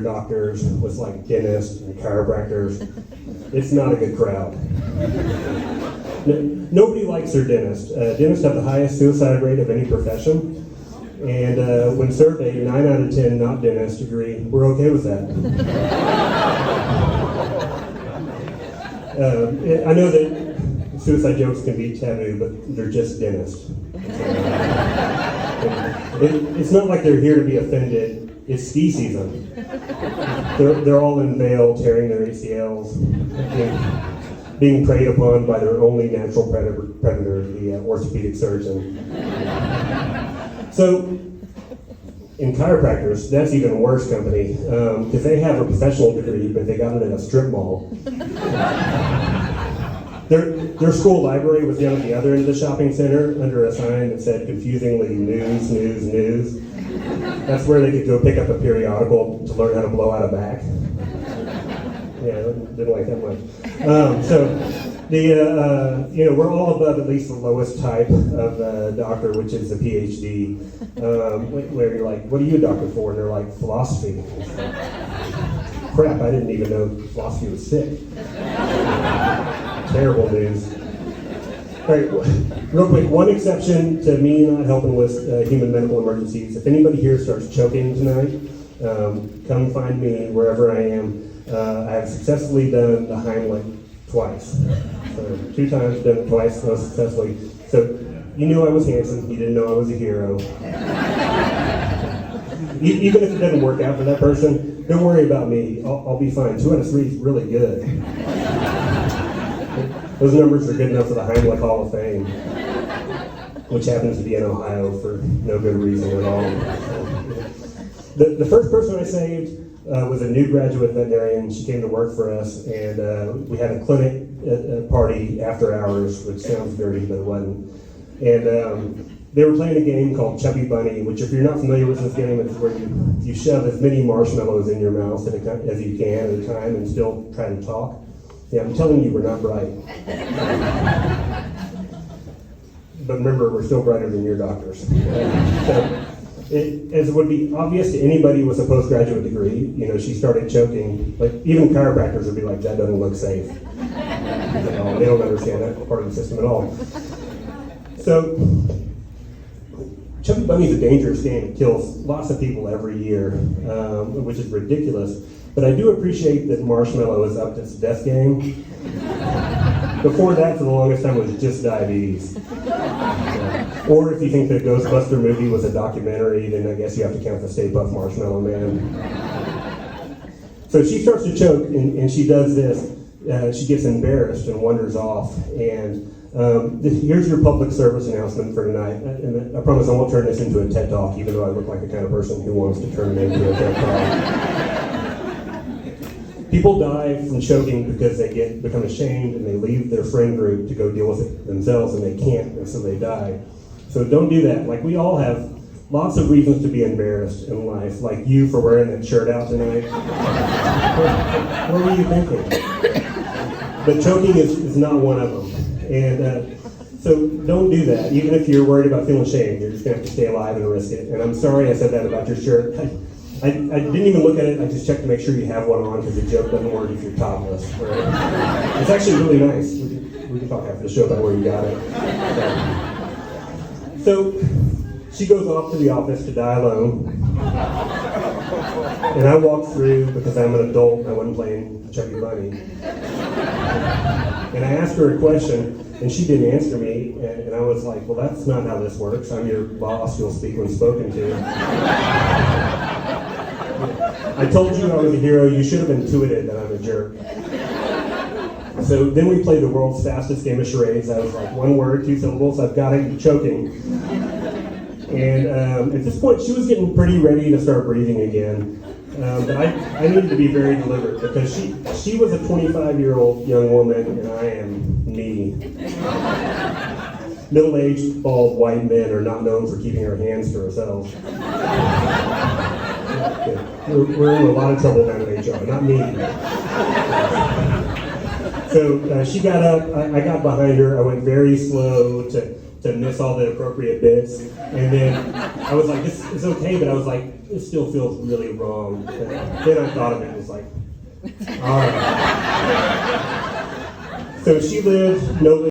doctors with like dentists and chiropractors. It's not a good crowd. Nobody likes their dentist. Dentists have the highest suicide rate of any profession. And when surveyed, 9 out of 10 not dentists agree we're okay with that. I know that suicide jokes can be taboo, but they're just dentists. It's not like they're here to be offended. It's ski season. They're all in Vail, tearing their ACLs, being preyed upon by their only natural predator, the orthopedic surgeon. So, in chiropractors, that's even worse company, because they have a professional degree, but they got it at a strip mall. Their school library was down at the other end of the shopping center under a sign that said confusingly news, news, news. That's where they could go pick up a periodical to learn how to blow out a back. Yeah, didn't like that much. We're all above at least the lowest type of doctor, which is a PhD, where you're like, what are you a doctor for? And they're like, philosophy. Crap, I didn't even know philosophy was sick. Terrible news. All right, real quick, one exception to me not helping with human medical emergencies. If anybody here starts choking tonight, come find me wherever I am. I have successfully done the Heimlich twice. So 2 times, done it twice, most successfully. So you knew I was handsome, you didn't know I was a hero. Even if it doesn't work out for that person, don't worry about me, I'll be fine. 2 out of 3 is really good. Those numbers are good enough for the Heimlich Hall of Fame, which happens to be in Ohio for no good reason at all. The first person I saved was a new graduate veterinarian. She came to work for us, and we had a clinic party after hours, which sounds dirty, but it wasn't. And they were playing a game called Chubby Bunny, which, if you're not familiar with this game, it's where you shove as many marshmallows in your mouth as you can at a time and still try to talk. Yeah, I'm telling you, we're not bright. But remember, we're still brighter than your doctors. So, as would be obvious to anybody with a postgraduate degree, she started choking. Like, even chiropractors would be like, that doesn't look safe. They don't understand that part of the system at all. So, Chubby Bunny's a dangerous game. It kills lots of people every year, which is ridiculous. But I do appreciate that Marshmallow is up to its death game. Before that, for the longest time, it was just diabetes. Or if you think the Ghostbuster movie was a documentary, then I guess you have to count the Stay Puft Marshmallow Man. So she starts to choke, and she does this. She gets embarrassed and wanders off. And here's your public service announcement for tonight. And I promise I won't turn this into a TED Talk, even though I look like the kind of person who wants to turn it into a TED Talk. People die from choking because they become ashamed and they leave their friend group to go deal with it themselves, and they can't, and so they die. So don't do that. Like, we all have lots of reasons to be embarrassed in life, like you for wearing that shirt out tonight. What were you thinking? But choking is not one of them. And so don't do that. Even if you're worried about feeling ashamed, you're just going to have to stay alive and risk it. And I'm sorry I said that about your shirt. I didn't even look at it. I just checked to make sure you have one on, because the joke doesn't work if you're topless. Right? It's actually really nice. We can talk after the show about where you got it. So she goes off to the office to die alone. And I walked through, because I'm an adult and I wasn't playing Chubby Bunny. And I asked her a question, and she didn't answer me. And I was like, well, that's not how this works. I'm your boss. You'll speak when spoken to. I told you I was a hero. You should have intuited that I'm a jerk. So then we played the world's fastest game of charades. I was like, 1 word, 2 syllables. I've got it. You're choking. And at this point, she was getting pretty ready to start breathing again. But I needed to be very deliberate, because she was a 25-year-old young woman, and I am me. Middle-aged, bald, white men are not known for keeping our hands to ourselves. We're in a lot of trouble down at HR, not me. So she got up, I got behind her, I went very slow to to miss all the appropriate bits. And then I was like, this is okay, but I was like, this still feels really wrong. But then I thought of it and was like, all right. So she lived no